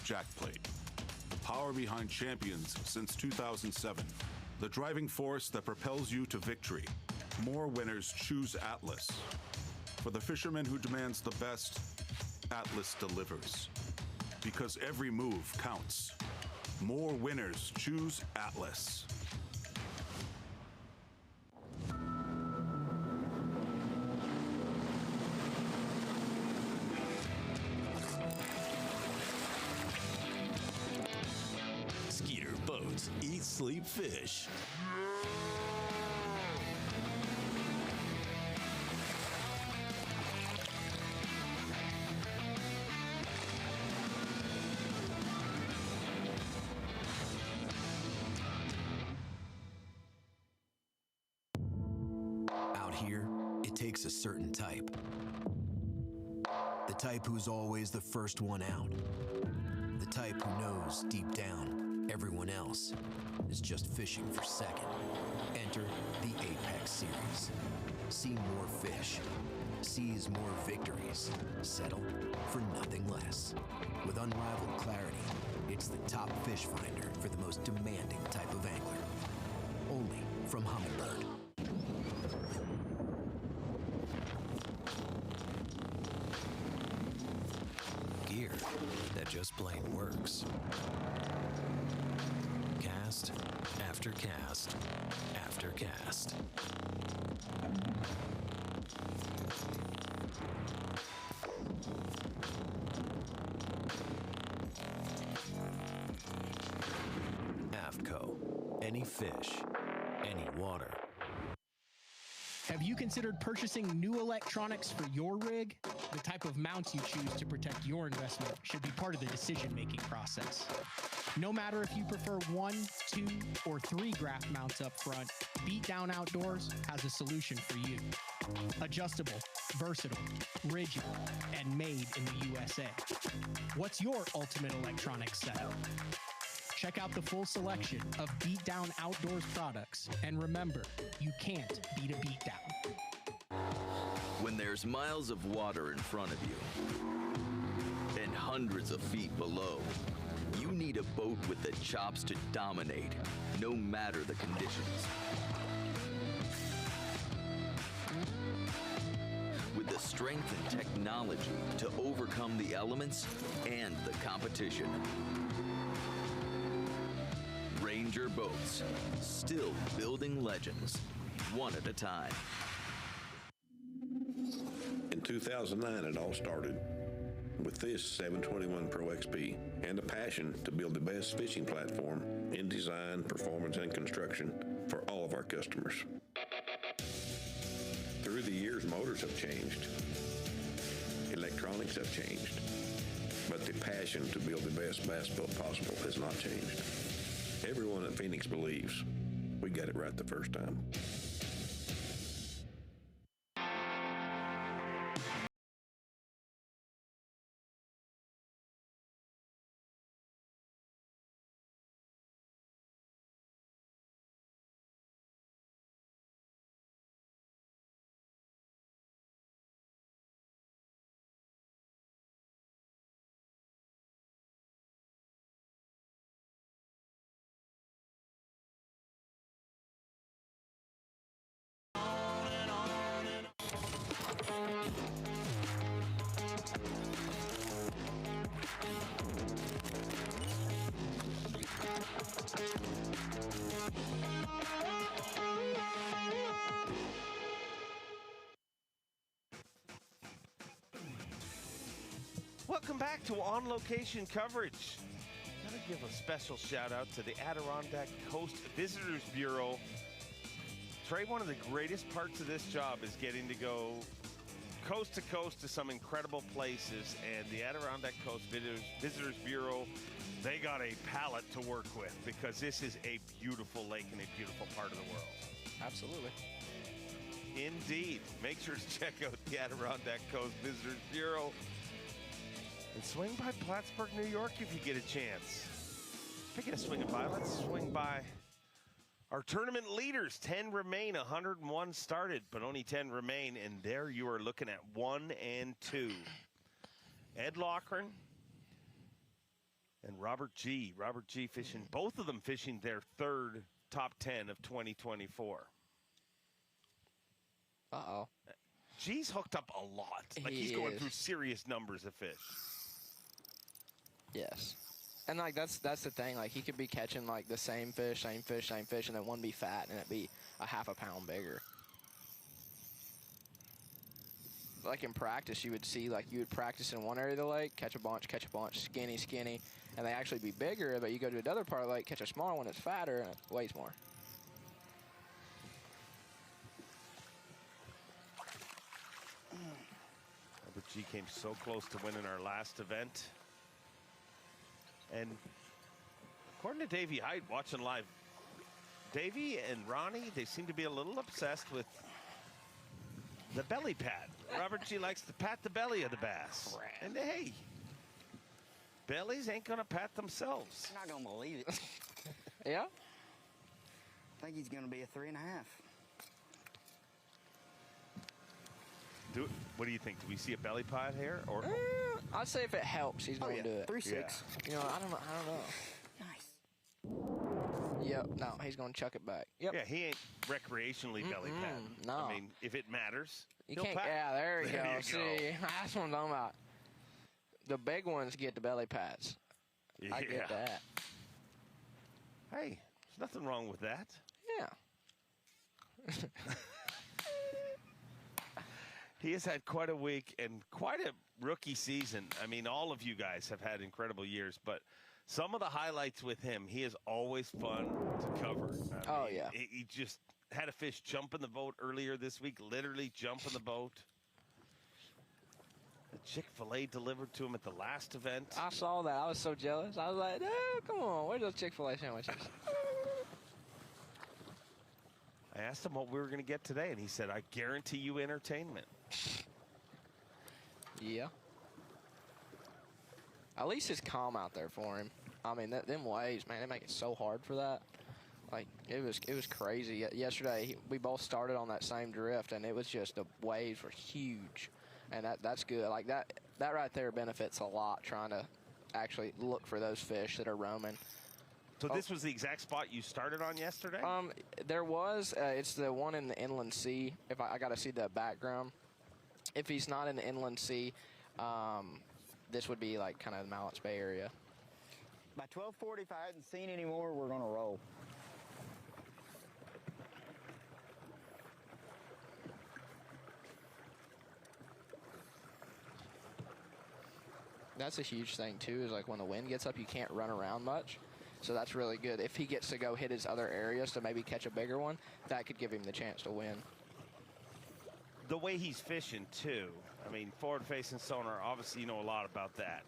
jackplate. The power behind Champions since 2007. The driving force that propels you to victory. More winners choose Atlas. For the fisherman who demands the best, Atlas delivers. Because every move counts. More winners choose Atlas. Skeeter Boats Eat, Sleep, Fish. Out here, it takes a certain type. The type who's always the first one out. The type who knows deep down everyone else is just fishing for second. Enter the Apex Series. See more fish. Seize more victories. Settle for nothing less. With unrivaled clarity, it's the top fish finder for the most demanding type of angler. Only from Humminbird. Gear that just plain works. Cast after cast after cast. AVCO. Any fish, any water. Have you considered purchasing new electronics for your rig? The type of mounts you choose to protect your investment should be part of the decision-making process. No matter if you prefer 1, 2, or 3 graph mounts up front, Beatdown Outdoors has a solution for you. Adjustable, versatile, rigid, and made in the USA. What's your ultimate electronics setup? Check out the full selection of Beatdown Outdoors products, and remember, you can't beat a beatdown. When there's miles of water in front of you and hundreds of feet below, you need a boat with the chops to dominate, no matter the conditions. With the strength and technology to overcome the elements and the competition. Ranger Boats, still building legends, one at a time. In 2009, it all started with this 721 Pro XP and a passion to build the best fishing platform in design, performance, and construction for all of our customers. Through the years, motors have changed. Electronics have changed. But the passion to build the best bass boat possible has not changed. Everyone at Phoenix believes we got it right the first time. Welcome back to On Location coverage. Gotta give a special shout out to the Adirondack Coast Visitors Bureau. Trey, one of the greatest parts of this job is getting to go coast to coast to some incredible places, and the Adirondack Coast Visitors Bureau, they got a palette to work with because this is a beautiful lake and a beautiful part of the world. Absolutely. Indeed. Make sure to check out the Adirondack Coast Visitors Bureau. And swing by Plattsburgh, New York if you get a chance. Speaking of swinging by, let's swing by our tournament leaders. 10 remain, 101 started, but only 10 remain. And there you are looking at 1 and 2. Ed Loughran Robert G fishing, both of them fishing their third top 10 of 2024. Uh-oh. G's hooked up a lot. Like, he's going through serious numbers of fish. Yes. And, like, that's the thing. Like, he could be catching, like, the same fish, and then one be fat, and it be a half a pound bigger. Like, in practice, you would see, like, you would practice in one area of the lake, catch a bunch, skinny, and they actually be bigger, but you go to another part of the lake, catch a smaller one that's fatter, and it weighs more. Robert G came so close to winning our last event. And according to Davey Hyde, watching live, Davey and Ronnie, they seem to be a little obsessed with the belly pat. Robert G likes to pat the belly of the bass. And hey, bellies ain't gonna pat themselves. You're not gonna believe it. Yeah? I think he's gonna be a 3.5. What do you think? Do we see a belly pat here? Or I'd say if it helps, he's going to do it. 3.6. Yeah. You know, I don't know. Nice. Yep. No, he's going to chuck it back. Yep. yeah, he ain't recreationally belly pat. no. I mean, if it matters, You he'll can't. pat. Yeah, there you go. you See, that's what I'm talking about. The big ones get the belly pats. I get that. Hey, there's nothing wrong with that. Yeah. He has had quite a week and quite a rookie season. I mean, all of you guys have had incredible years, but some of the highlights with him, he is always fun to cover. I mean, yeah. He just had a fish jump in the boat earlier this week, literally jump in the boat. The Chick-fil-A delivered to him at the last event. I saw that. I was so jealous. I was like, oh, come on. Where's those Chick-fil-A sandwiches? I asked him what we were going to get today, and he said, I guarantee you entertainment. Yeah. At least it's calm out there for him. I mean, them waves, man, they make it so hard for that. Like, it was crazy. Yesterday, we both started on that same drift, and it was just, the waves were huge. And that's good. Like, that right there benefits a lot, trying to actually look for those fish that are roaming. So this was the exact spot you started on yesterday? There was. It's the one in the inland sea. If I got to see the background. If he's not in the inland sea, this would be like kind of the Mallett's Bay area. By 12:40, if I hadn't seen any more, we're gonna roll. That's a huge thing too. Is like when the wind gets up, you can't run around much. So that's really good. If he gets to go hit his other areas to maybe catch a bigger one, that could give him the chance to win. The way he's fishing, too. I mean, forward-facing sonar, obviously you know a lot about that.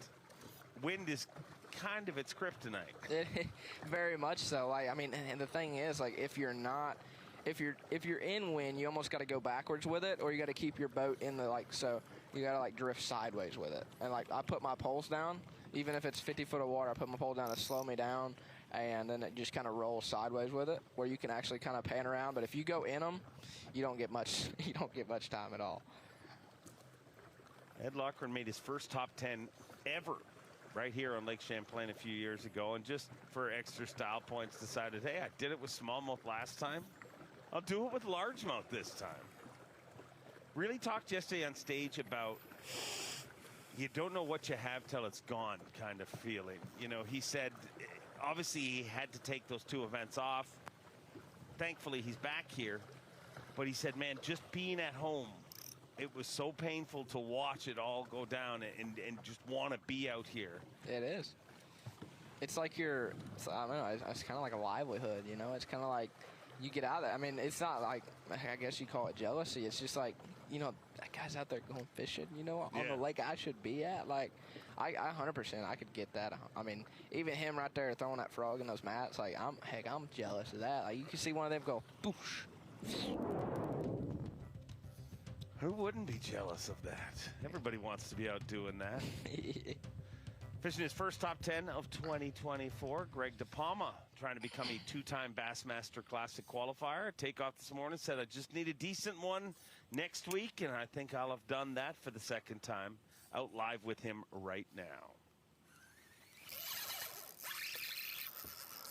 Wind is kind of its kryptonite. Very much so. Like, I mean, and the thing is, like, if you're in wind, you almost got to go backwards with it, or you got to keep your boat in the, like, so you got to, like, drift sideways with it. And, like, I put my poles down. Even if it's 50 foot of water, I put my pole down to slow me down, and then it just kind of rolls sideways with it, where you can actually kind of pan around. But if you go in them, you don't get much. You don't get much time at all. Ed Lochran made his first top 10 ever right here on Lake Champlain a few years ago, and just for extra style points decided, hey, I did it with smallmouth last time. I'll do it with largemouth this time. Really talked yesterday on stage about you don't know what you have till it's gone kind of feeling. You know, he said, obviously he had to take those two events off. Thankfully, he's back here. But he said, man, just being at home, it was so painful to watch it all go down and just want to be out here. It is. It's like I don't know, it's kind of like a livelihood, you know? It's kind of like you get out of there. I mean, it's not like, I guess you call it jealousy. It's just like, you know, that guy's out there going fishing, you know, on the lake I should be at. Like, I 100%, I could get that. I mean, even him right there throwing that frog in those mats, like, I'm jealous of that. Like, you can see one of them go, boosh. Who wouldn't be jealous of that? Everybody wants to be out doing that. Fishing his first top 10 of 2024, Greg DePalma trying to become a two-time Bassmaster Classic qualifier. Take off this morning, said I just need a decent one next week, and I think I'll have done that for the second time. Out live with him right now.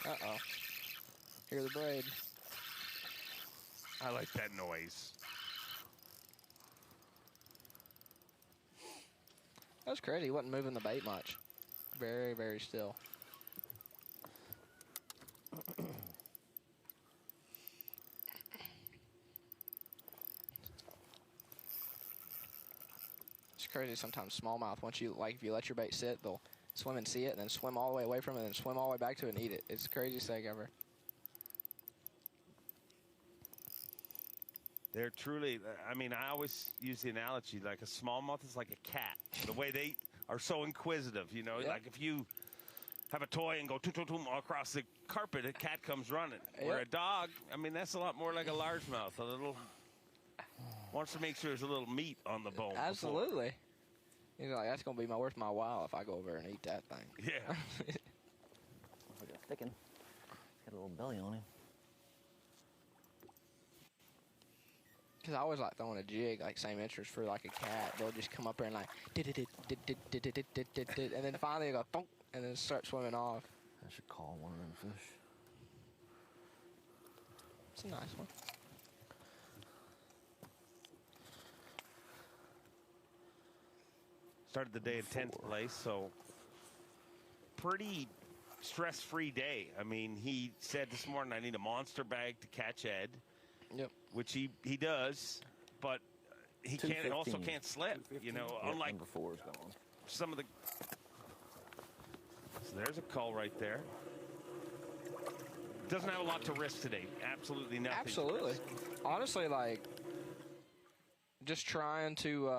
Uh-oh. Hear the braid. I like that noise. That was crazy. He wasn't moving the bait much. Very, very still. It's crazy sometimes smallmouth, once you, like, if you let your bait sit, they'll swim and see it, and then swim all the way away from it, and then swim all the way back to it and eat it. It's the craziest thing ever. They're truly, I mean, I always use the analogy, like a smallmouth is like a cat. The way they are so inquisitive, you know, like if you have a toy and go toom across the carpet, a cat comes running. Where a dog, I mean, that's a lot more like a largemouth, a little, wants to make sure there's a little meat on the bone. Absolutely. He's like, that's going to be worth my while if I go over and eat that thing. Yeah. Looks like a thickin'. Got a little belly on him. Because I always like throwing a jig, like same interest for like a cat. They'll just come up there and like, and then finally they go, thunk, and then start swimming off. I should call one of them fish. It's a nice one. Started the day in 10th place, so pretty stress-free day. I mean, he said this morning, I need a monster bag to catch Ed. Yep. Which he does, but he also can't slip, you know, unlike number 4 is gone. some of the. So there's a call right there. Doesn't have a lot to risk today. Absolutely nothing. Absolutely. Honestly, like, just trying to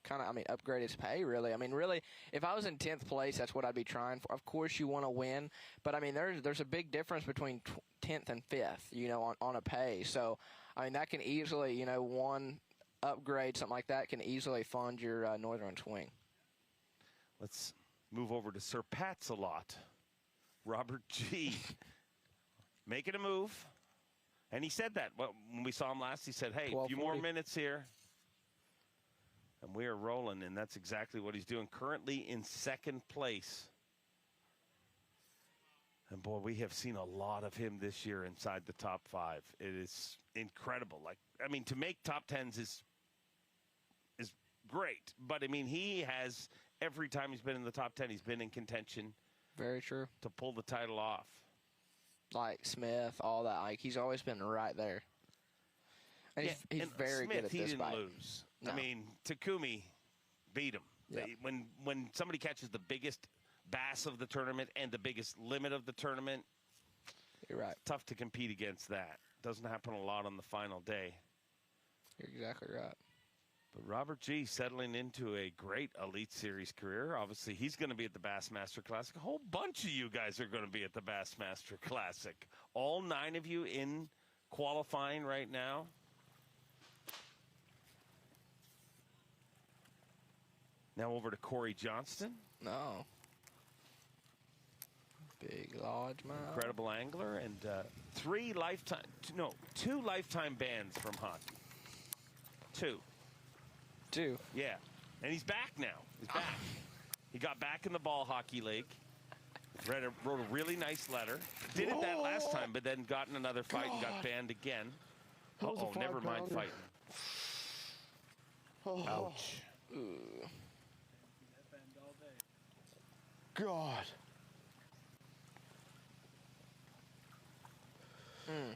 kind of, I mean, upgrade his pay, really. I mean, really, if I was in 10th place, that's what I'd be trying for. Of course, you want to win, but, I mean, there's a big difference between 10th and 5th, you know, on a pay. So, I mean, that can easily, you know, one upgrade, something like that, can easily fund your northern swing. Let's move over to Sir Pat's-a-Lot. Robert G. making a move. And he said that when we saw him last. He said, hey, a few more minutes here. And we are rolling, and that's exactly what he's doing. Currently in 2nd place. And, boy, we have seen a lot of him this year inside the top 5. It is incredible. Like, I mean, to make top 10s is great. But, I mean, he has, every time he's been in the top 10, he's been in contention. Very true. To pull the title off. Like Smith, all that. Like, he's always been right there. And he's very Smith, good at this he didn't bite. lose. No. I mean, Takumi beat him. Yep. When somebody catches the biggest bass of the tournament and the biggest limit of the tournament, you're right. Tough to compete against that. Doesn't happen a lot on the final day. You're exactly right. But Robert G. settling into a great Elite Series career. Obviously, he's going to be at the Bassmaster Classic. A whole bunch of you guys are going to be at the Bassmaster Classic. All 9 of you in qualifying right now. Now over to Corey Johnston. No. Big largemouth. Incredible angler, and 2 lifetime bans from hockey. 2. Yeah. And he's back now. He's back. He got back in the ball hockey league. Wrote a really nice letter. Did it that last time, but then got in another fight and got banned again. Uh-oh, never mind fighting. Ouch. God. Oh,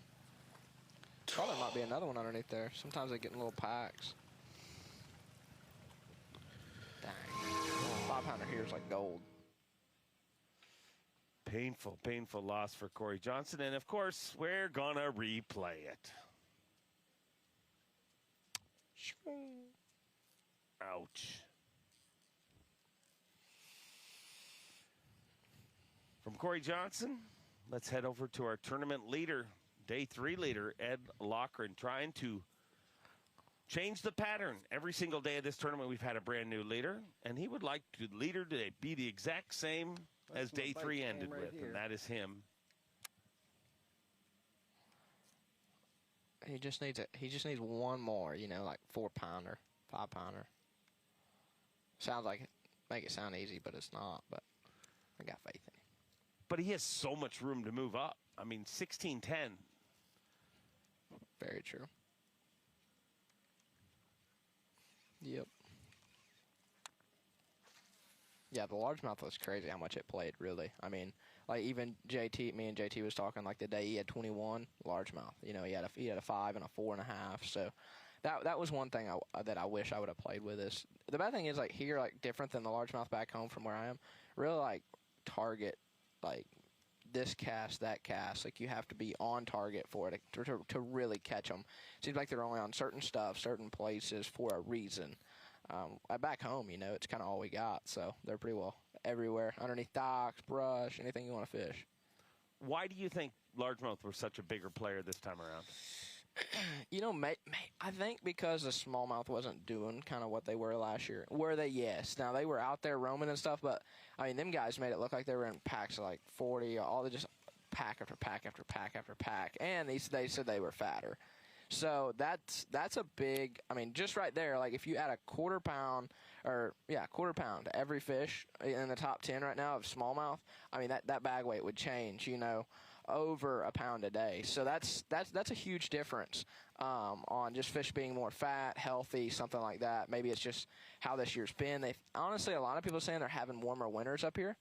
there might be another one underneath there. Sometimes they get in little packs. Dang. 5-pounder here is like gold. Painful, painful loss for Corey Johnson. And, of course, we're going to replay it. Ouch. From Corey Johnson, let's head over to our tournament leader, day 3 leader, Ed Lochran, trying to change the pattern. Every single day of this tournament, we've had a brand new leader, and he would like the leader to be the exact same as day 3 ended with, and that is him. He just needs one more, you know, like 4-pounder, 5-pounder. Sounds like it, make it sound easy, but it's not. But I got faith in him. But he has so much room to move up. I mean, 1610. Very true. Yep. Yeah, the largemouth was crazy how much it played, really. I mean, like even me and JT was talking like the day he had 21 largemouth. You know, he had a 5 and a 4.5. So that was one thing that I wish I would have played with. Is the bad thing is like here, like different than the largemouth back home from where I am. Really like target like this cast, that cast. Like you have to be on target for it to really catch them. Seems like they're only on certain stuff, certain places for a reason. Back home, you know, it's kind of all we got. So they're pretty well everywhere, underneath docks, brush, anything you want to fish. Why do you think largemouth were such a bigger player this time around? You know, I think because the smallmouth wasn't doing kind of what they were last year. Were they? Yes. Now, they were out there roaming and stuff, but, I mean, them guys made it look like they were in packs of like 40, all just pack after pack after pack after pack, and they said they were fatter. So that's a big, I mean, just right there, like if you add a quarter pound to every fish in the top 10 right now of smallmouth, I mean, that bag weight would change, you know, over a pound a day. So that's a huge difference on just fish being more fat, healthy, something like that. Maybe it's just how this year's been. Honestly, a lot of people are saying they're having warmer winters up here.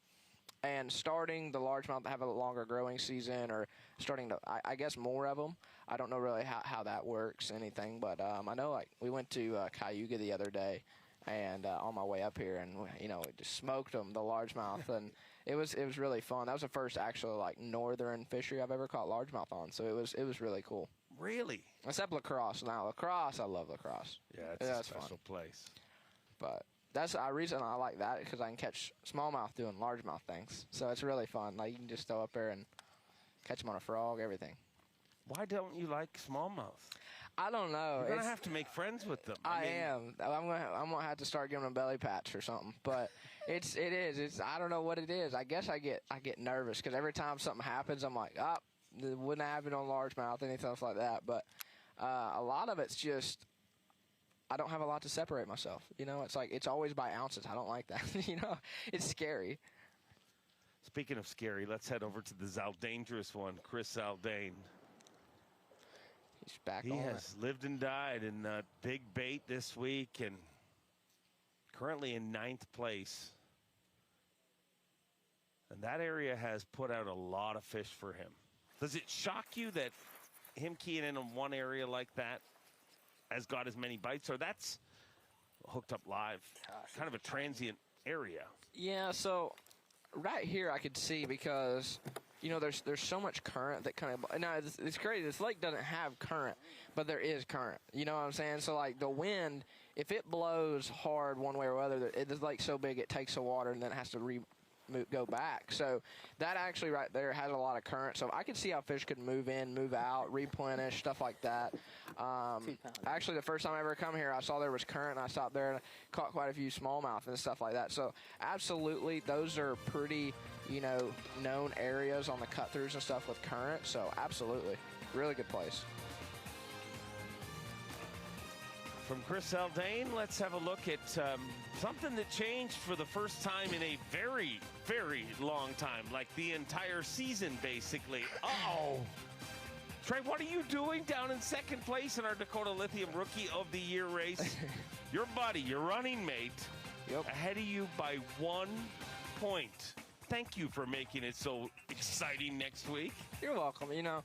And starting the largemouth to have a longer growing season, or starting to, I guess, more of them. I don't know really how that works, anything, but I know like we went to Cayuga the other day, and on my way up here, and you know, it just smoked them, the largemouth, and it was really fun. That was the first actual like northern fishery I've ever caught largemouth on, so it was really cool. Really? Except lacrosse. Now lacrosse, I love lacrosse. Yeah, it's a special place. But that's the reason I like that, because I can catch smallmouth doing largemouth things. So it's really fun. Like you can just throw up there and catch them on a frog, everything. Why don't you like smallmouth? I don't know. You're gonna have to make friends with them. I am. I'm gonna have to start giving them a belly patch or something. But it is. I don't know what it is. I guess I get nervous because every time something happens, I'm like, it wouldn't happen on largemouth, anything else like that. But a lot of it's just I don't have a lot to separate myself. You know, it's like it's always by ounces. I don't like that. You know, it's scary. Speaking of scary, let's head over to the Zaldangerous one, Chris Zaldane. He's back he on has lived and died in big bait this week and currently in 9th place. And that area has put out a lot of fish for him. Does it shock you that him keying in on one area like that has got as many bites? Or that's hooked up live, kind of a transient area? Yeah, so right here I could see because, you know, there's so much current that kind of, now it's crazy, this lake doesn't have current, but there is current, you know what I'm saying? So like the wind, if it blows hard one way or other, the lake's so big it takes the water and then it has to go back. So that actually right there had a lot of current. So I could see how fish could move in, move out, replenish, stuff like that. Actually, the first time I ever come here, I saw there was current, and I stopped there and caught quite a few smallmouth and stuff like that. So absolutely, those are pretty, you know, known areas on the cut-throughs and stuff with current. So absolutely, really good place. From Chris Zaldane, let's have a look at something that changed for the first time in a very, very long time, like the entire season, basically. Uh-oh. Trey, what are you doing down in 2nd place in our Dakota Lithium Rookie of the Year race? Your buddy, your running mate, ahead of you by 1 point. Thank you for making it so exciting next week. You're welcome. You know,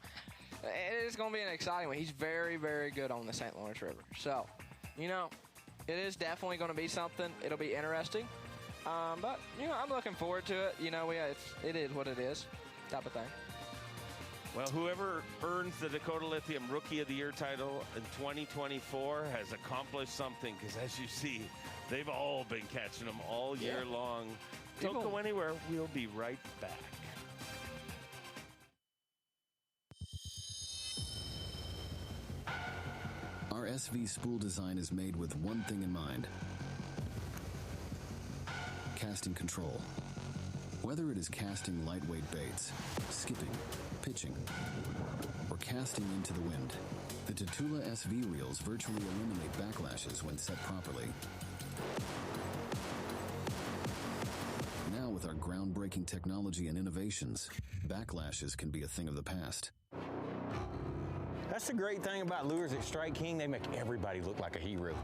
it is going to be an exciting one. He's very, very good on the St. Lawrence River. So, you know, it is definitely going to be something. It'll be interesting. But, you know, I'm looking forward to it. You know, it is what it is, type of thing. Well, whoever earns the Dakota Lithium Rookie of the Year title in 2024 has accomplished something, because as you see, they've all been catching them all year long. Don't go anywhere. We'll be right back. Our SV spool design is made with one thing in mind: casting control. Whether it is casting lightweight baits, skipping, pitching, or casting into the wind, the Tatula SV reels virtually eliminate backlashes when set properly. Now with our groundbreaking groundbreaking technology and innovations, backlashes can be a thing of the past. That's the great thing about lures at Strike King. They make everybody look like a hero.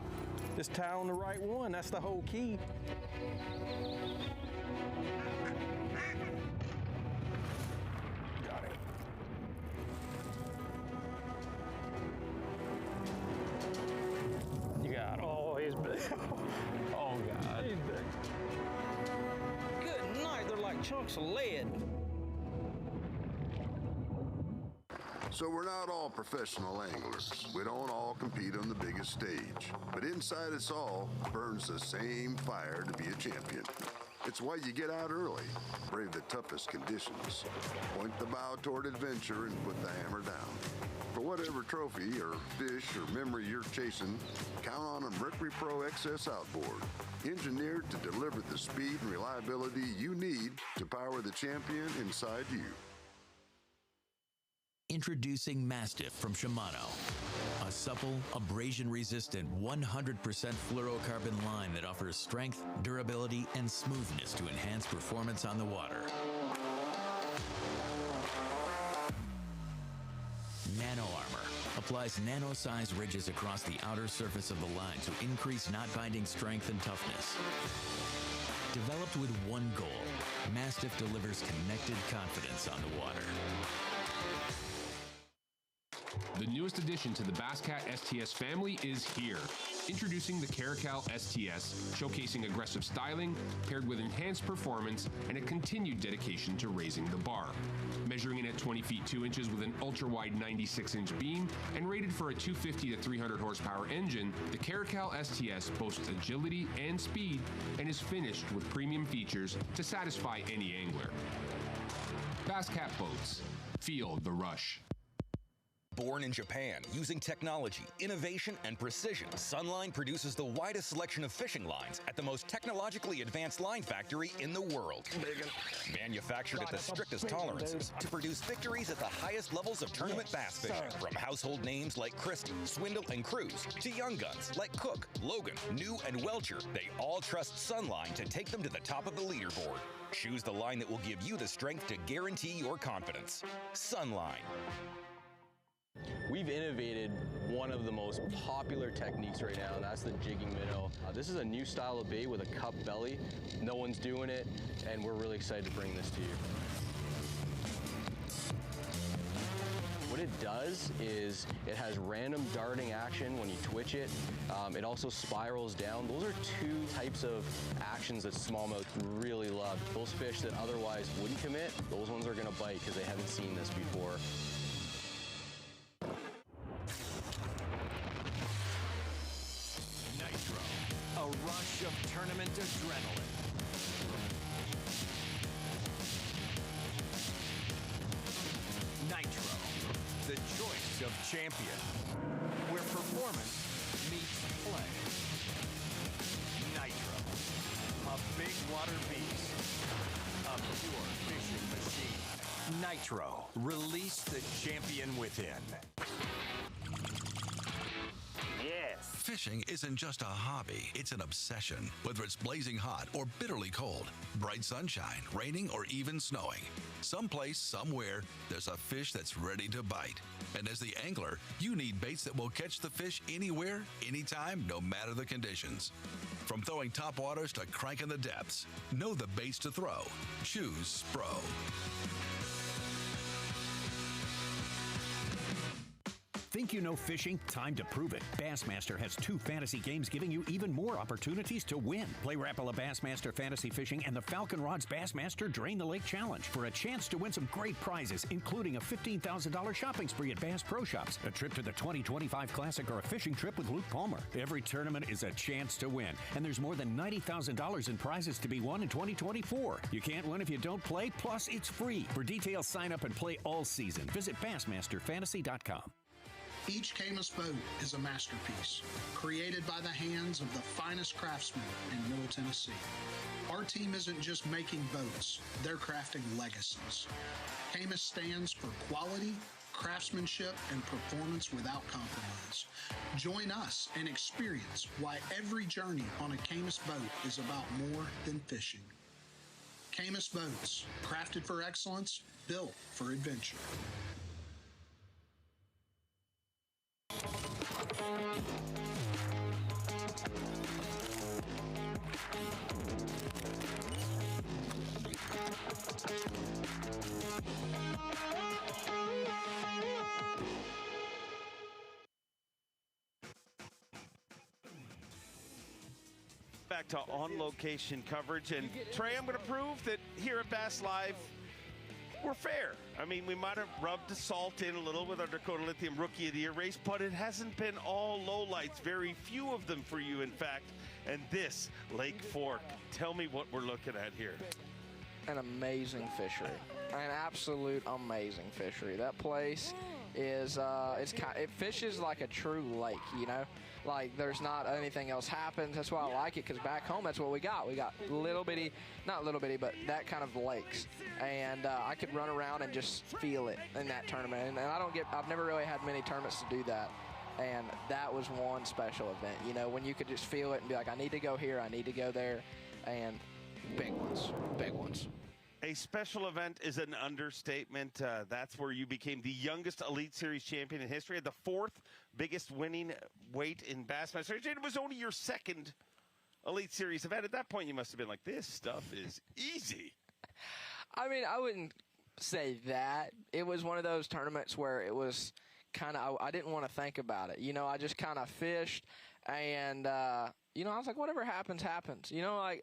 Just tie on the right one. That's the whole key. Got it. You got it. Oh, he's big. Oh, God. He's big. Good night. They're like chunks of lead. So we're not all professional anglers. We don't all compete on the biggest stage. But inside us all burns the same fire to be a champion. It's why you get out early, brave the toughest conditions, point the bow toward adventure, and put the hammer down. For whatever trophy or fish or memory you're chasing, count on a Mercury Pro XS outboard, engineered to deliver the speed and reliability you need to power the champion inside you. Introducing Mastiff from Shimano, a supple, abrasion-resistant, 100% fluorocarbon line that offers strength, durability, and smoothness to enhance performance on the water. Nano Armor applies nano-sized ridges across the outer surface of the line to increase knot-binding strength and toughness. Developed with one goal, Mastiff delivers connected confidence on the water. The newest addition to the Basscat STS family is here. Introducing the Caracal STS, showcasing aggressive styling, paired with enhanced performance and a continued dedication to raising the bar. Measuring in at 20 feet 2 inches with an ultra-wide 96-inch beam and rated for a 250 to 300 horsepower engine, the Caracal STS boasts agility and speed and is finished with premium features to satisfy any angler. Basscat Boats. Feel the rush. Born in Japan, using technology, innovation, and precision, Sunline produces the widest selection of fishing lines at the most technologically advanced line factory in the world. Manufactured at the strictest tolerances to produce victories at the highest levels of tournament bass fishing. From household names like Christie, Swindle, and Cruz to young guns like Cook, Logan, New, and Welcher, they all trust Sunline to take them to the top of the leaderboard. Choose the line that will give you the strength to guarantee your confidence. Sunline. We've innovated one of the most popular techniques right now, and that's the jigging minnow. This is a new style of bait with a cup belly. No one's doing it, and we're really excited to bring this to you. What it does is it has random darting action when you twitch it. It also spirals down. Those are two types of actions that smallmouth really love. Those fish that otherwise wouldn't commit, those ones are gonna bite because they haven't seen this before. A rush of tournament adrenaline. Nitro, the choice of champion, where performance meets play. Nitro, a big water beast, a pure fishing machine. Nitro, release the champion within. Yes. Fishing isn't just a hobby, it's an obsession. Whether it's blazing hot or bitterly cold, bright sunshine, raining, or even snowing. Someplace, somewhere, there's a fish that's ready to bite. And as the angler, you need baits that will catch the fish anywhere, anytime, no matter the conditions. From throwing topwaters to cranking the depths, know the baits to throw. Choose Spro. Think you know fishing? Time to prove it. Bassmaster has 2 fantasy games giving you even more opportunities to win. Play Rapala Bassmaster Fantasy Fishing and the Falcon Rods Bassmaster Drain the Lake Challenge for a chance to win some great prizes, including a $15,000 shopping spree at Bass Pro Shops, a trip to the 2025 Classic, or a fishing trip with Luke Palmer. Every tournament is a chance to win, and there's more than $90,000 in prizes to be won in 2024. You can't win if you don't play, plus it's free. For details, sign up and play all season. Visit BassmasterFantasy.com. Each Camus boat is a masterpiece, created by the hands of the finest craftsmen in Middle Tennessee. Our team isn't just making boats, they're crafting legacies. Camus stands for quality, craftsmanship, and performance without compromise. Join us and experience why every journey on a Camus boat is about more than fishing. Camus Boats, crafted for excellence, built for adventure. Back to on-location coverage, and Trey, I'm going to prove that here at Bass Live, we're fair. I mean, we might have rubbed the salt in a little with our Dakota Lithium Rookie of the Year race, but it hasn't been all lowlights. Very few of them for you, in fact. And this Lake Fork, tell me what we're looking at here. An amazing fishery, an absolute amazing fishery. That place is it fishes like a true lake, you know. Like, there's not anything else happens. That's why I like it, because back home, that's what we got. We got little bitty, not little bitty, but that kind of lakes. And I could run around and just feel it in that tournament. And I've never really had many tournaments to do that. And that was one special event, you know, when you could just feel it and be like, I need to go here, I need to go there. And big ones, big ones. A special event is an understatement. That's where you became the youngest Elite Series champion in history, the fourth biggest winning weight in Bassmaster. It was only your second Elite Series event. At that point, you must have been like, this stuff is easy. I mean, I wouldn't say that. It was one of those tournaments where it was kind of, I didn't want to think about it. You know, I just kind of fished, and, you know, I was like, whatever happens, happens. You know, like,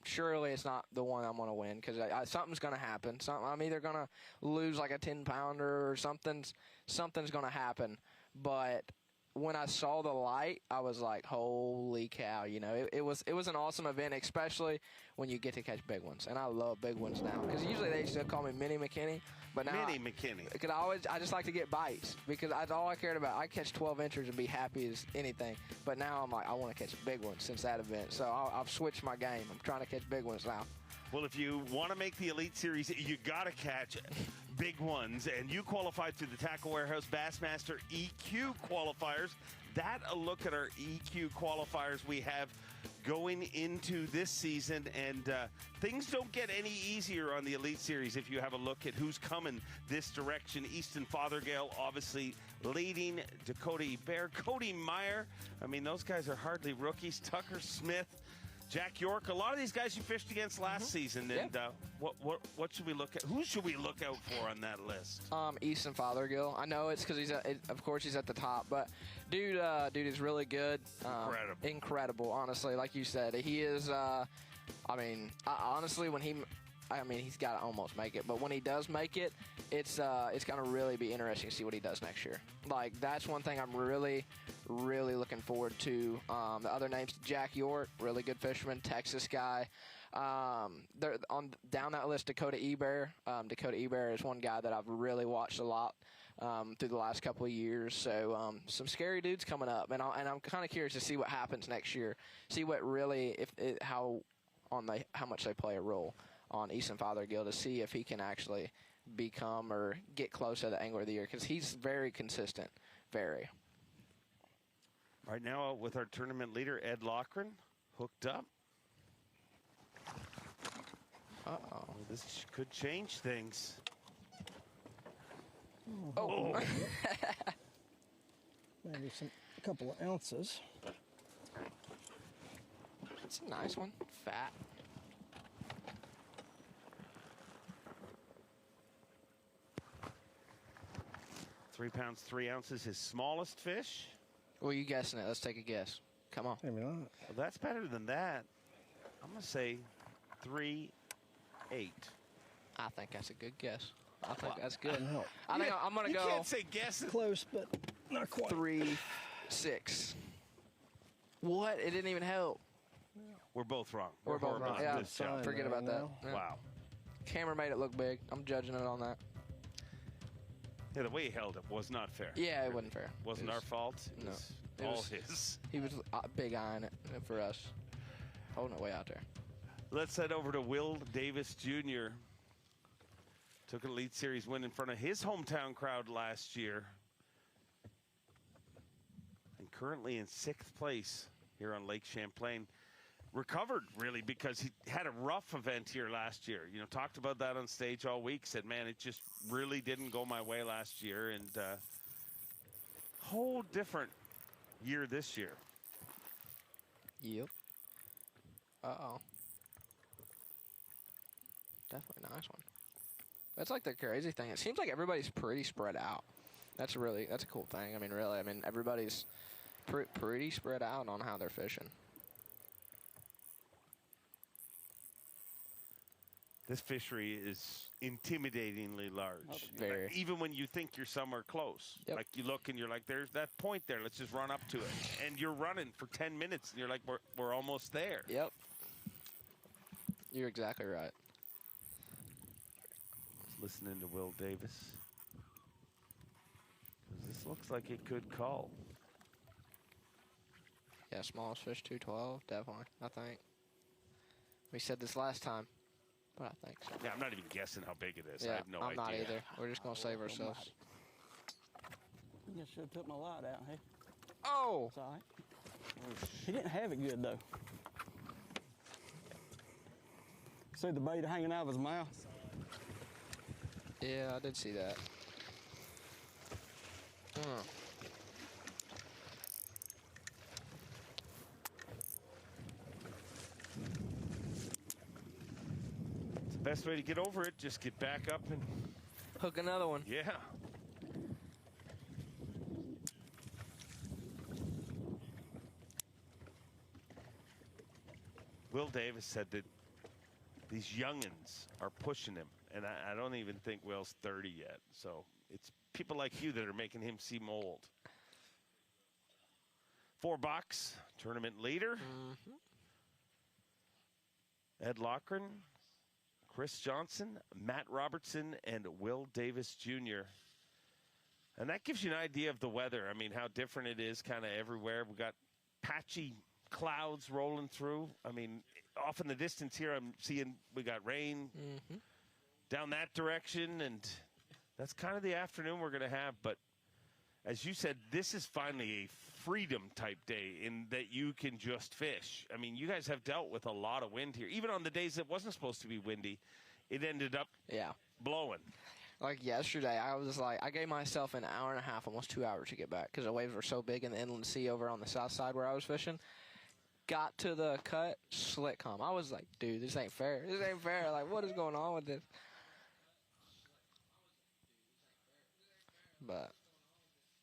surely it's not the one I'm going to win, because something's going to happen. I'm either going to lose like a 10-pounder or something's going to happen. But when I saw the light, I was like, holy cow, you know, it was an awesome event, especially when you get to catch big ones. And I love big ones now, because usually they used to call me Mini McKinney. But now Mini McKinney. Because I just like to get bites, because that's all I cared about. I catch 12 inchers and be happy as anything. But now I'm like, I want to catch a big one since that event. So I've switched my game. I'm trying to catch big ones now. Well, if you want to make the Elite Series, you got to catch big ones. And you qualified through the Tackle Warehouse Bassmaster EQ qualifiers. That a look at our EQ qualifiers we have going into this season. And things don't get any easier on the Elite Series if you have a look at who's coming this direction. Easton Fothergill, obviously, leading. Dakota Hebert, Cody Meyer. I mean, those guys are hardly rookies. Tucker Smith, Jack York, a lot of these guys you fished against last season. And what should we look at? Who should we look out for on that list? Easton Fothergill. I know it's because of course he's at the top, but dude is really good. Incredible, honestly. Like you said, he is. Honestly, he's got to almost make it, but when he does make it, it's going to really be interesting to see what he does next year. Like, that's one thing I'm really, really looking forward to. The other names, Jack York, really good fisherman, Texas guy. They're down that list, Dakota Hebert. Dakota Hebert is one guy that I've really watched a lot through the last couple of years. So some scary dudes coming up, and I'm kind of curious to see what happens next year. See what really how much they play a role on Easton Fothergill, to see if he can actually become or get close to the Angler of the Year, because he's very consistent, very. Right now with our tournament leader, Ed Loughran, hooked up. Uh-oh. This could change things. Oh. Maybe a couple of ounces. It's a nice one, fat. £3 3 ounces, his smallest fish. Well, you guessing it? Let's take a guess. Come on. Maybe not. Well, that's better than that. I'm gonna say 3.8. I think that's a good guess. I think that's good. No. I think I'm gonna go. You can't say guess. Close, but not quite. 3.6. What? It didn't even help. We're both wrong. We're both wrong. Yeah, forget about that. Yeah. Wow. Camera made it look big. I'm judging it on that. Yeah, the way he held it was not fair. Yeah, it wasn't fair. Wasn't our fault. It was all his. He was big eyeing it for us. Holding it way out there. Let's head over to Will Davis Jr. Took an Elite Series win in front of his hometown crowd last year. And currently in 6th place here on Lake Champlain. recovered, really, because he had a rough event here last year. You know, talked about that on stage all week, said, man, it just really didn't go my way last year, and whole different year this year. Yep. Uh-oh. Definitely a nice one. That's like the crazy thing. It seems like everybody's pretty spread out. That's a cool thing. I mean, really, everybody's pretty spread out on how they're fishing. This fishery is intimidatingly large. Very. Even when you think you're somewhere close. Yep. Like you look and you're like, there's that point there. Let's just run up to it. And you're running for 10 minutes and you're like, we're almost there. Yep. You're exactly right. Listening to Will Davis. 'Cause this looks like it could call. Yeah, smallest fish, 212, definitely, I think. We said this last time, but I think so. Yeah, I'm not even guessing how big it is. Yeah, I have no idea. I'm not either. We're just going to save ourselves. I should have took my light out, hey? Oh! It's all right. He didn't have it good, though. See the bait hanging out of his mouth? Yeah, I did see that. It's the best way to get over it. Just get back up and hook another one. Yeah. Will Davis said that these youngins are pushing him, and I don't even think Will's 30 yet. So it's people like you that are making him seem old. $4, tournament leader. Ed Loughran, Chris Johnson, Matt Robertson, and Will Davis Jr. And that gives you an idea of the weather. I mean, how different it is kind of everywhere. We got patchy clouds rolling through. I mean, off in the distance here, I'm seeing we got rain down that direction, and that's kind of the afternoon we're going to have. But as you said, this is finally a freedom type day in that you can just fish. I mean, you guys have dealt with a lot of wind here. Even on the days it wasn't supposed to be windy, it ended up blowing. Like yesterday, I was like, I gave myself an hour and a half, almost 2 hours to get back because the waves were so big in the inland sea over on the south side where I was fishing. Got to the cut, slick calm. I was like, dude, this ain't fair. This ain't fair. Like, what is going on with this? But,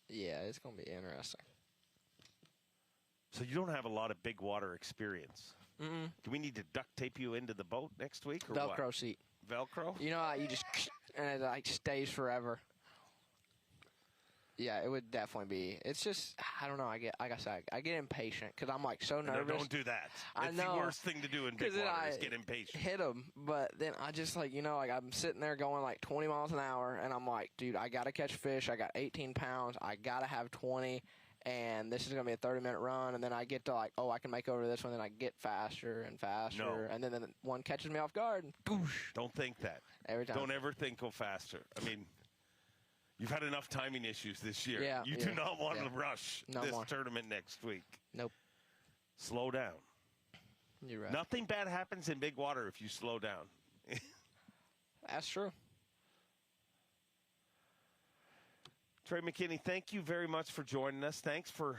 yeah, it's going to be interesting. So you don't have a lot of big water experience. Do we need to duct tape you into the boat next week or Velcro what? seat. Velcro? You know how you just, and it like stays forever. Yeah, it would definitely be. It's just, I don't know. I get impatient because I'm like so nervous. No, don't do that. I It's know. the worst thing to do in big water is get impatient. Hit them, but then I just like, like I'm sitting there going like 20 miles an hour, and I'm like, dude, I got to catch fish. I got 18 pounds. I got to have 20, and this is going to be a 30-minute run. And then I get to like, oh, I can make over this one. Then I get faster and faster. No. And then the one catches me off guard, and boosh. Don't think that. Every time. Don't ever think go faster. I mean, you've had enough timing issues this year. Yeah, you do not want to rush No this more. tournament next week. Nope. Slow down. You're right. Nothing bad happens in big water if you slow down. That's true. Trey McKinney, thank you very much for joining us. Thanks for,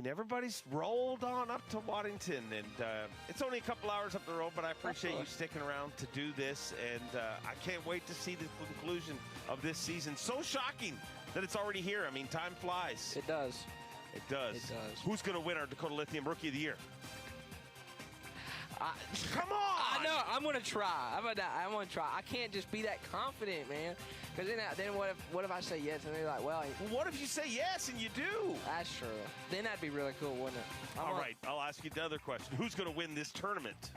everybody's rolled on up to Waddington, and it's only a couple hours up the road, but I appreciate you sticking around to do this, and I can't wait to see the conclusion of this season. So shocking that it's already here. I mean, time flies. It does. It does. It does. Who's going to win our Dakota Lithium Rookie of the Year? Come on! I know. I'm gonna try. I'm gonna try. I can't just be that confident, man. Because then what if I say yes and they're like, well, what if you say yes and you do? That's true. Then that'd be really cool, wouldn't it? All right. I'll ask you the other question. Who's going to win this tournament?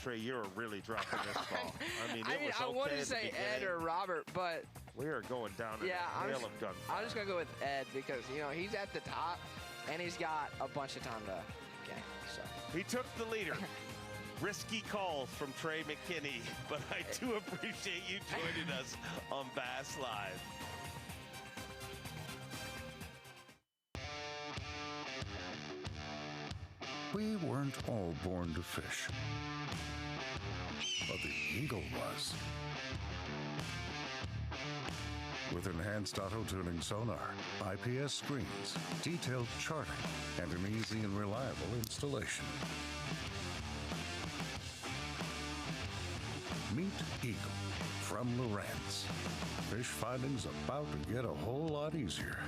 Trey, you're really dropping this ball. I wanted to say Ed or Robert, but we are going down in a hail of gunfire. I'm just gonna go with Ed because he's at the top and he's got a bunch of time to game. So he took the leader. Risky call from Trey McKinney, but I do appreciate you joining us on Bass Live. aren't all born to fish. But the eagle was. With enhanced auto-tuning sonar, IPS screens, detailed charting, and an easy and reliable installation. Meet Eagle from Lowrance. Fish finding's about to get a whole lot easier.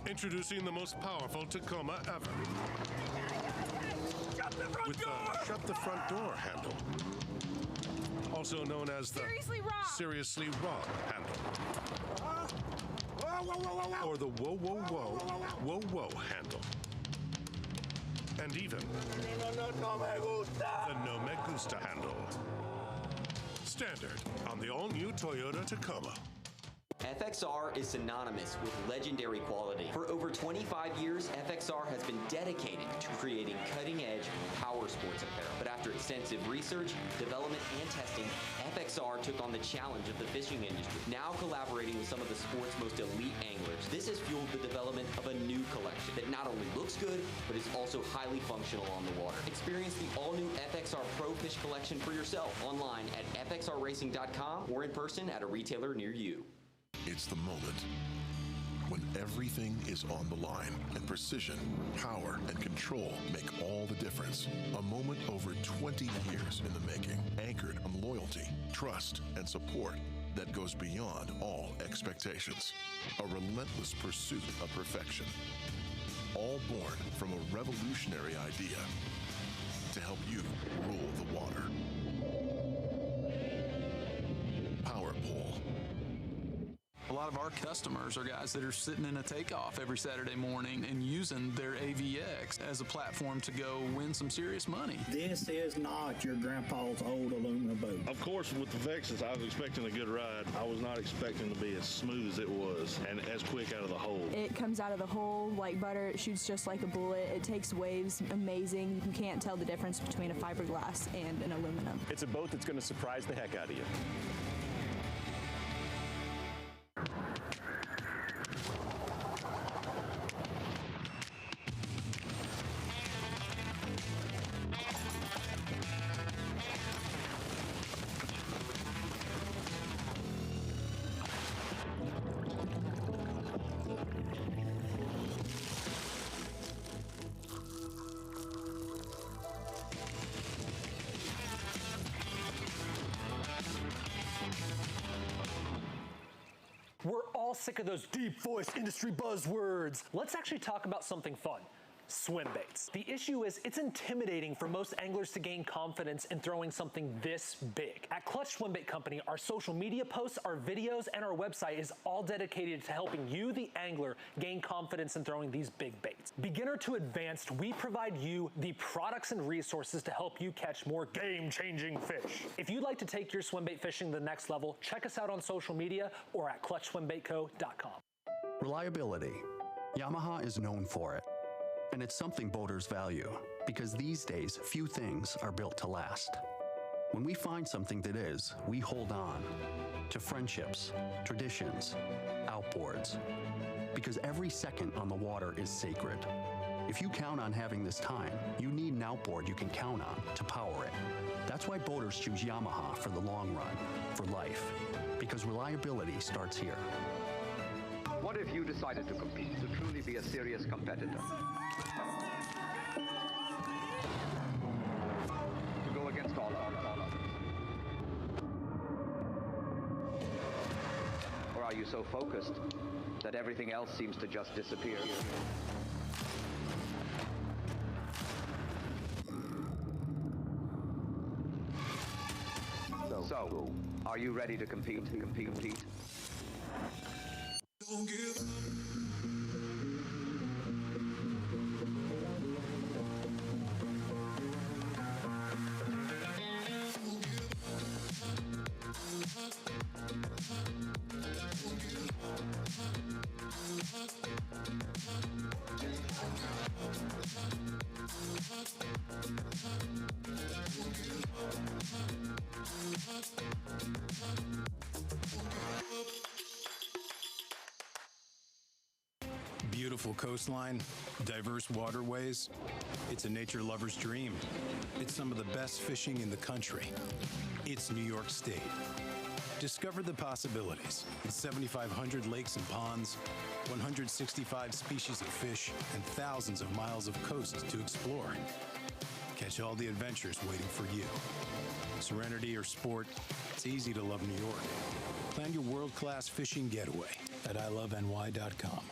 Introducing the most powerful Tacoma ever. Shut the front with door! the shut the front door handle. Also known as the Seriously Wrong handle. Or the Whoa Whoa Whoa Whoa Whoa handle. And even the No Me Gusta handle. Standard on the all-new Toyota Tacoma. FXR is synonymous with legendary quality. For over 25 years, FXR has been dedicated to creating cutting-edge power sports apparel. But after extensive research, development, and testing, FXR took on the challenge of the fishing industry. Now collaborating with some of the sport's most elite anglers, this has fueled the development of a new collection that not only looks good, but is also highly functional on the water. Experience the all-new FXR Pro Fish collection for yourself online at fxrracing.com or in person at a retailer near you. It's the moment when everything is on the line and precision, power, and control make all the difference. A moment over 20 years in the making, anchored on loyalty, trust, and support that goes beyond all expectations. A relentless pursuit of perfection. All born from a revolutionary idea to help you rule the water. Power Pole. A lot of our customers are guys that are sitting in a takeoff every Saturday morning and using their AVX as a platform to go win some serious money. This is not your grandpa's old aluminum boat. Of course, with the Vexus, I was expecting a good ride. I was not expecting to be as smooth as it was and as quick out of the hole. It comes out of the hole like butter. It shoots just like a bullet. It takes waves amazing. You can't tell the difference between a fiberglass and an aluminum. It's a boat that's going to surprise the heck out of you. We're all sick of those deep voice industry buzzwords. Let's actually talk about something fun. Swim baits. The issue is it's intimidating for most anglers to gain confidence in throwing something this big. At Clutch Swim Bait Company, our social media posts, our videos, and our website is all dedicated to helping you, the angler, gain confidence in throwing these big baits. Beginner to advanced, we provide you the products and resources to help you catch more game-changing fish. If you'd like to take your swim bait fishing to the next level, check us out on social media or at clutchswimbaitco.com. Reliability. Yamaha is known for it. And it's something boaters value, because these days, few things are built to last. When we find something that is, we hold on to friendships, traditions, outboards, because every second on the water is sacred. If you count on having this time, you need an outboard you can count on to power it. That's why boaters choose Yamaha for the long run, for life, because reliability starts here. What if you decided to compete, to truly be a serious competitor? To go against all others? Or are you so focused that everything else seems to just disappear? So, are you ready to compete? Don't give up. beautiful coastline, diverse waterways. It's a nature lover's dream. It's some of the best fishing in the country. It's New York State. Discover the possibilities with 7,500 lakes and ponds, 165 species of fish, and thousands of miles of coast to explore. Catch all the adventures waiting for you. Serenity or sport, it's easy to love New York. Plan your world-class fishing getaway at iloveny.com.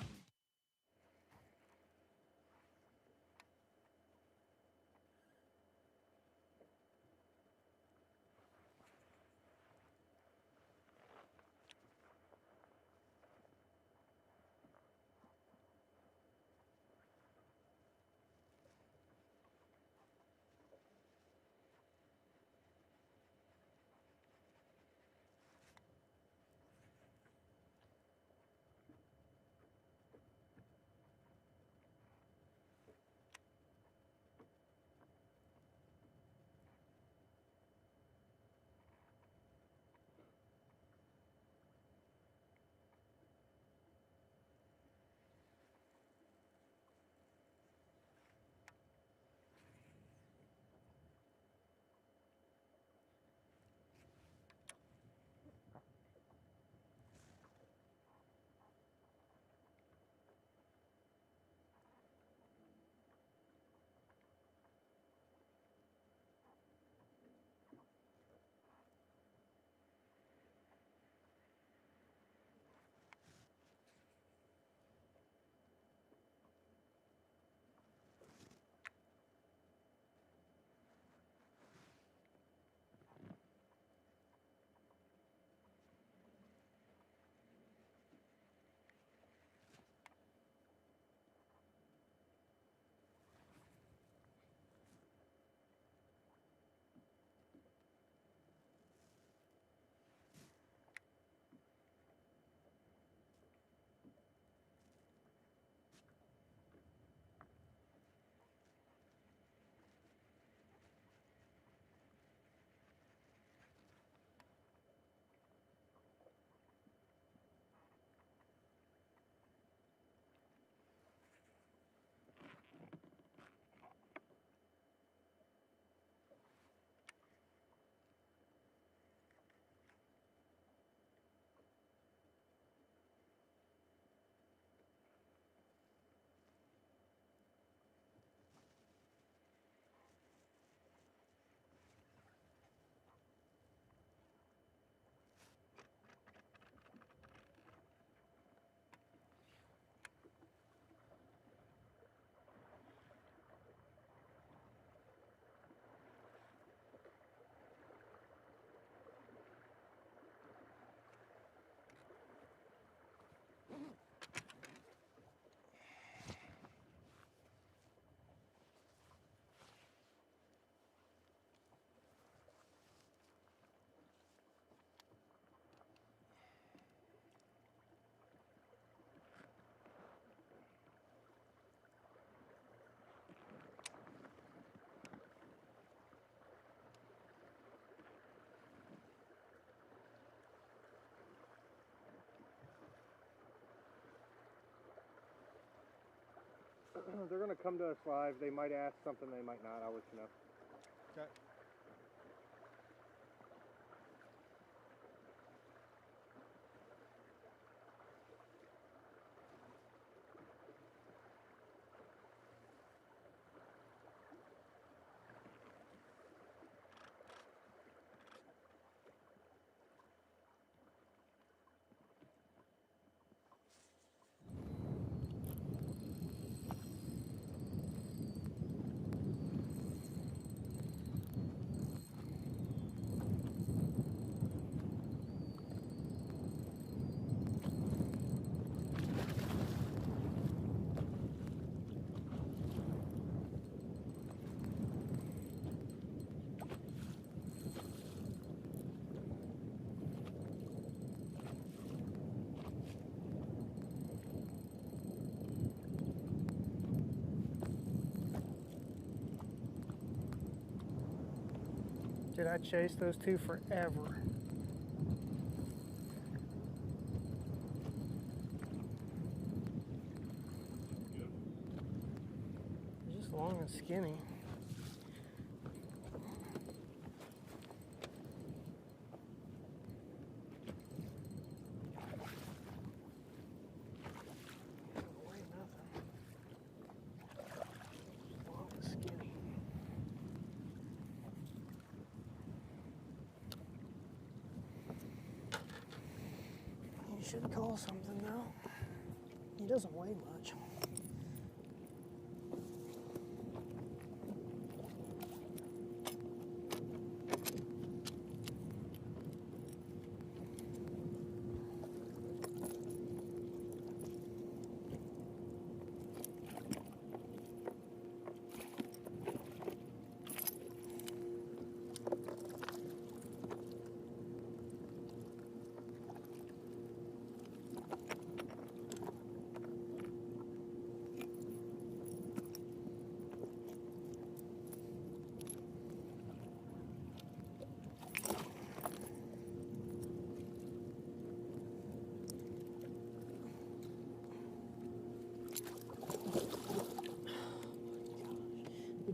They're going to come to us live. They might ask something, they might not. I'll let you know. Okay. Did I chase those two forever? skinny. You should call something though. He doesn't weigh much.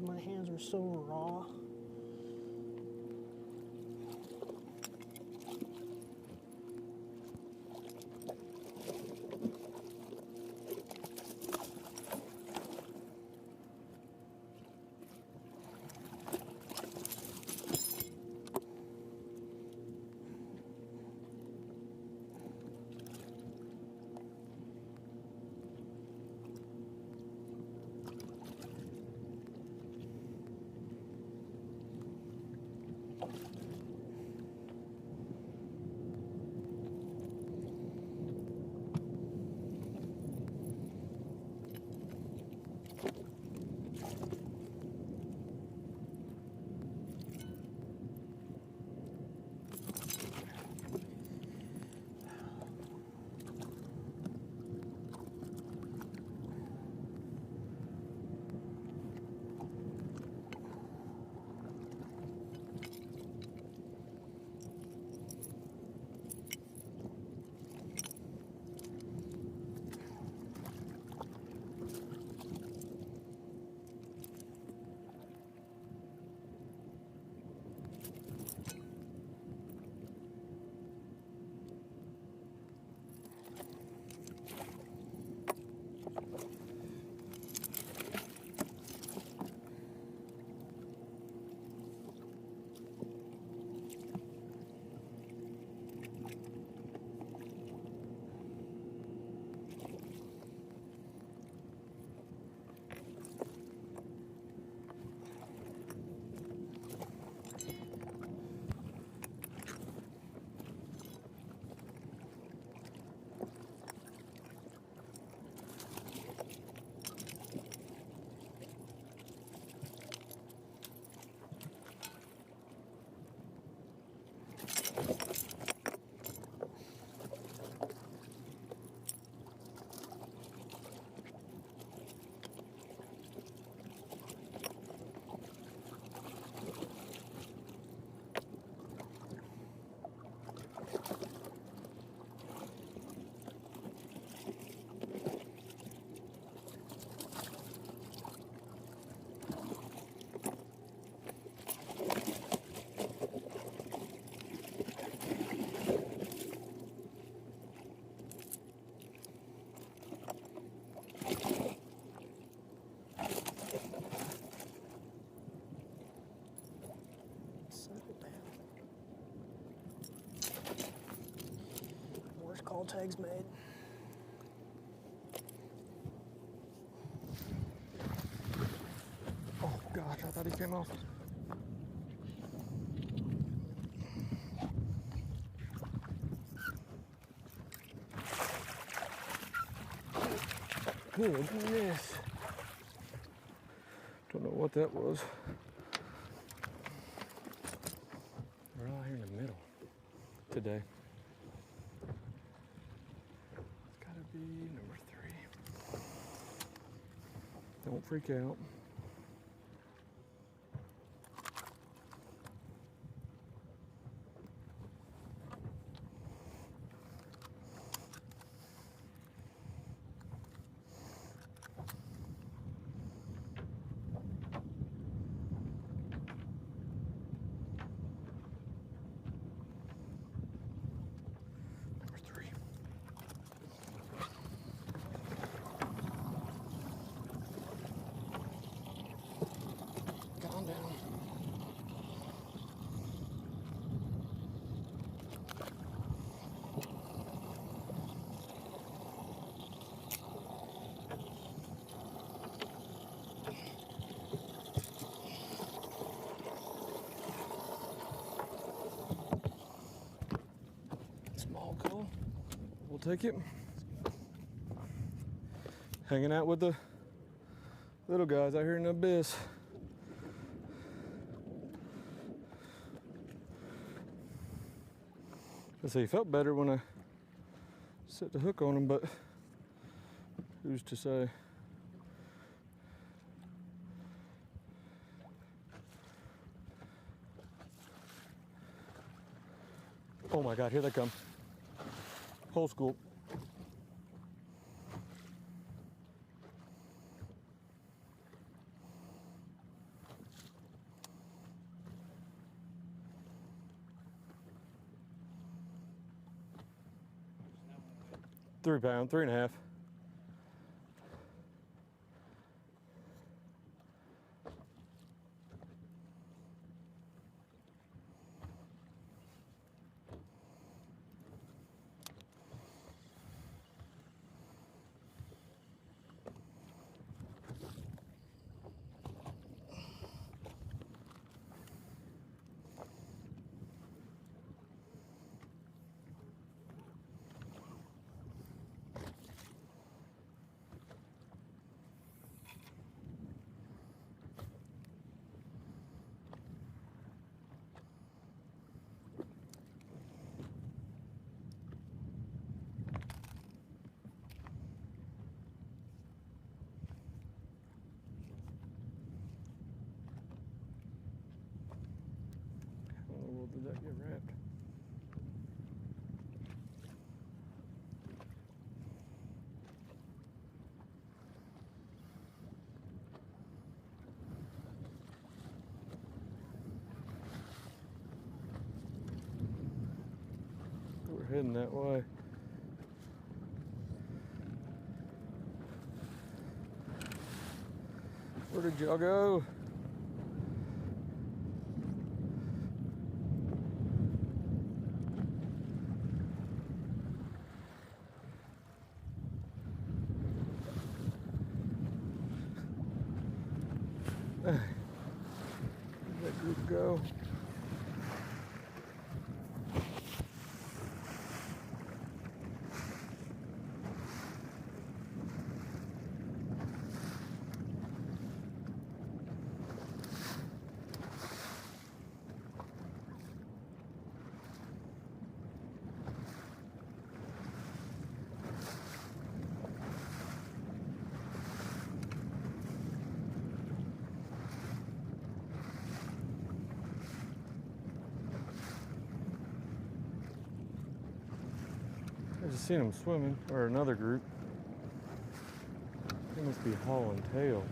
My hands are so raw. Worst call tags made. Oh gosh, I thought he came off. Goodness. Don't know what that was. We're out here in the middle today. It's gotta be number 3. Don't freak out. We'll take it. Hanging out with the little guys out here in the abyss. I say he felt better when I set the hook on him, but who's to say? Oh my God, here they come. Whole school. £3, 3.5. Did that get wrapped? We're heading that way. Where did y'all go? Where'd that group go? I just seen them swimming, or another group. They must be hauling tail.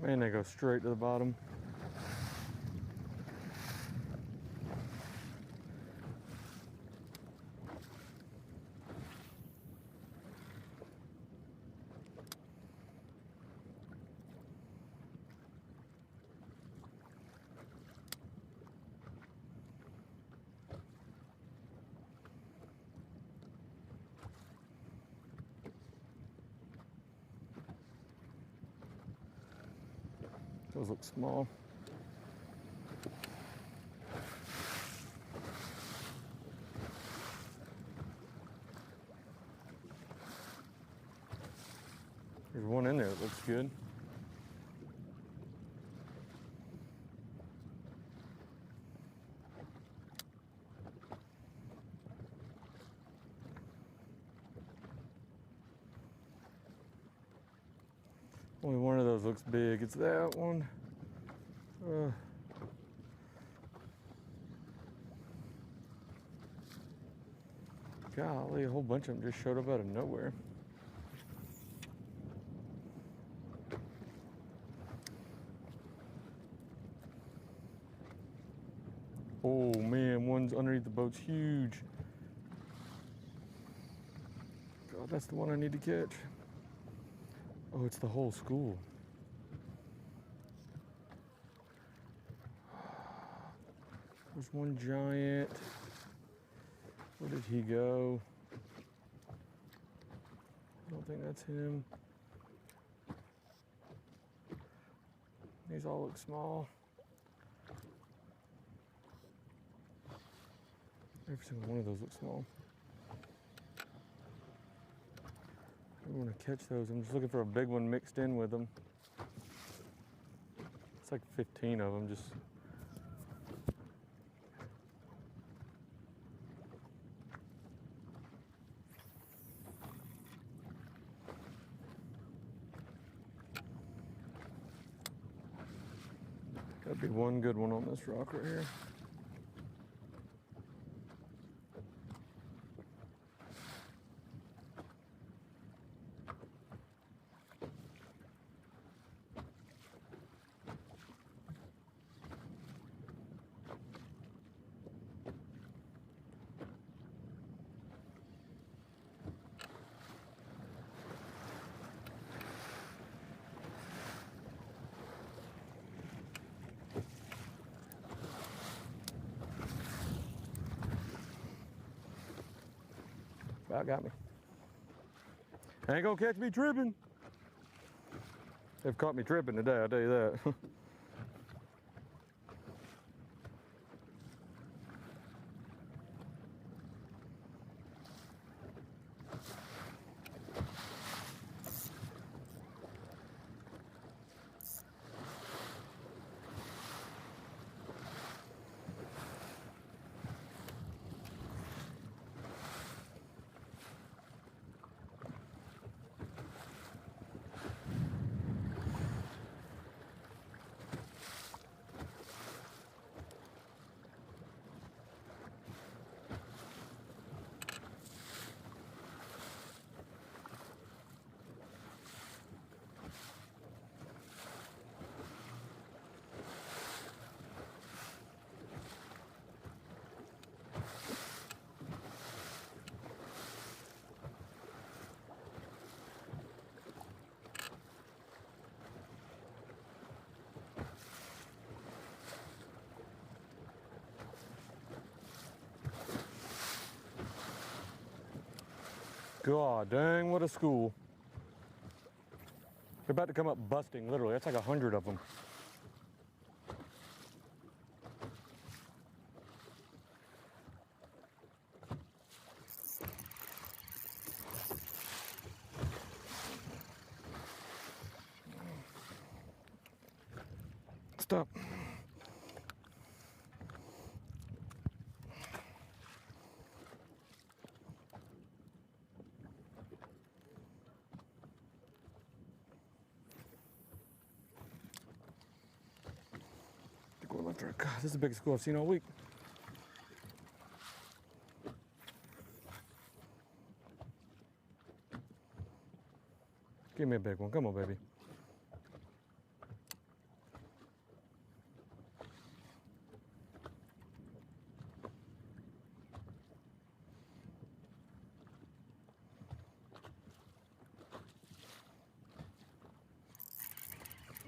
Man, they go straight to the bottom. Those look small. There's one in there that looks good. Only one of those looks big. It's that one. Golly, a whole bunch of them just showed up out of nowhere. Oh man, one's underneath the boat's huge. God, that's the one I need to catch. Oh, it's the whole school. There's one giant. Where did he go? I don't think that's him. These all look small. Every single one of those looks small. I want to catch those. I'm just looking for a big one mixed in with them. It's like 15 of them just. Gotta be one good one on this rock right here. About got me. Ain't gonna catch me tripping. They've caught me tripping today, I'll tell you that. God dang, what a school. They're about to come up busting, literally. That's like 100 of them. Stop. God, this is the biggest school I've seen all week. Give me a big one. Come on, baby.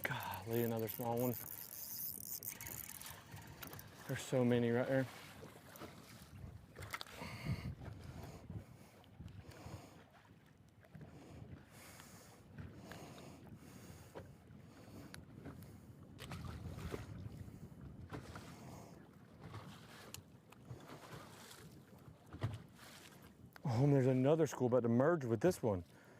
Golly, another small one. There's so many right there. Oh, and there's another school about to merge with this one.